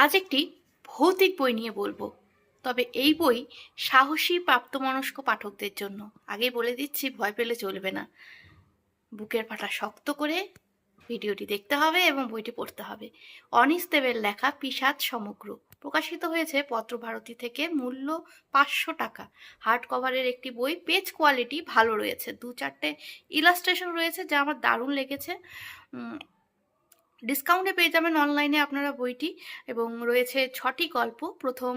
আজ একটি ভৌতিক বই নিয়ে বলবো, তবে এই বই সাহসী প্রাপ্তবয়স্ক পাঠকদের জন্য। আগেই বলে দিচ্ছি, ভয় পেলে চলবে না। বুকের পাটা শক্ত করে ভিডিওটি দেখতে হবে এবং বইটি পড়তে হবে। অনিস দেবের লেখা পিশাচ সমগ্র প্রকাশিত হয়েছে পত্রভারতী থেকে। মূল্য 500 টাকা। হার্ড কভারের একটি বই, পেজ কোয়ালিটি ভালো রয়েছে, 2-4টে ইলাস্ট্রেশন রয়েছে যা আমার দারুণ লেগেছে। ডিসকাউন্টে পেয়ে যাবেন অনলাইনে আপনারা বইটি। এবং রয়েছে 6টি গল্প। প্রথম,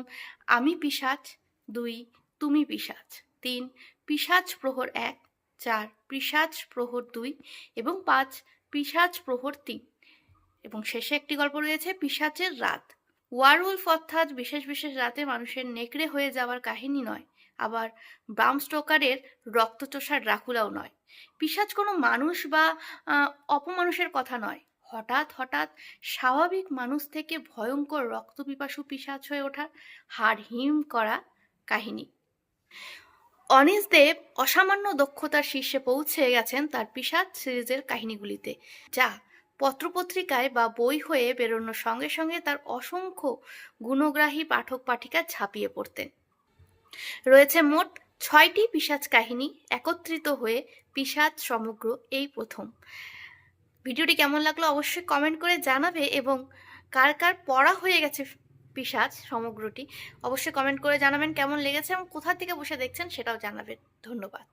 আমি পিশাচ; 2, তুমি পিশাচ; 3, পিশাচ প্রহর 1; 4, পিশাচ প্রহর 2 এবং 5, পিশাচ প্রহর 3। এবং শেষে একটি গল্প রয়েছে, পিশাচের রাত। ওয়ারউলফ অর্থাৎ বিশেষ বিশেষ রাতে মানুষের নেকড়ে হয়ে যাওয়ার কাহিনী নয়, আবার ব্রাম স্টোকারের রক্তচোষা ড্রাকুলাও নয়। পিশাচ কোনো মানুষ বা অপমানুষের কথা নয়, হঠাৎ হঠাৎ স্বাভাবিক মানুষ থেকে ভয়ঙ্কর রক্তপিপাসু পিশাচ হয়ে ওঠার হাড় হিম করা কাহিনী। অনিস দেব অসামান্য দক্ষতার শীর্ষে পৌঁছে গেছেন তার পিশাচ সিরিজের কাহিনীগুলিতে, যা পত্রপত্রিকায় বা বই হয়ে বেরোনোর সঙ্গে সঙ্গে তার অসংখ্য গুণগ্রাহী পাঠক পাঠিকা ঝাঁপিয়ে পড়তেন। রয়েছে মোট 6টি পিশাচ কাহিনী একত্রিত হয়ে পিশাচ সমগ্র এই প্রথম। ভিডিওটি কেমন লাগলো অবশ্যই কমেন্ট করে জানাবে, এবং কার কার পড়া হয়ে গেছে পিশাচ সমগ্রটি অবশ্যই কমেন্ট করে জানাবেন কেমন লেগেছে এবং কোথা থেকে বসে দেখছেন সেটাও জানাবেন। ধন্যবাদ।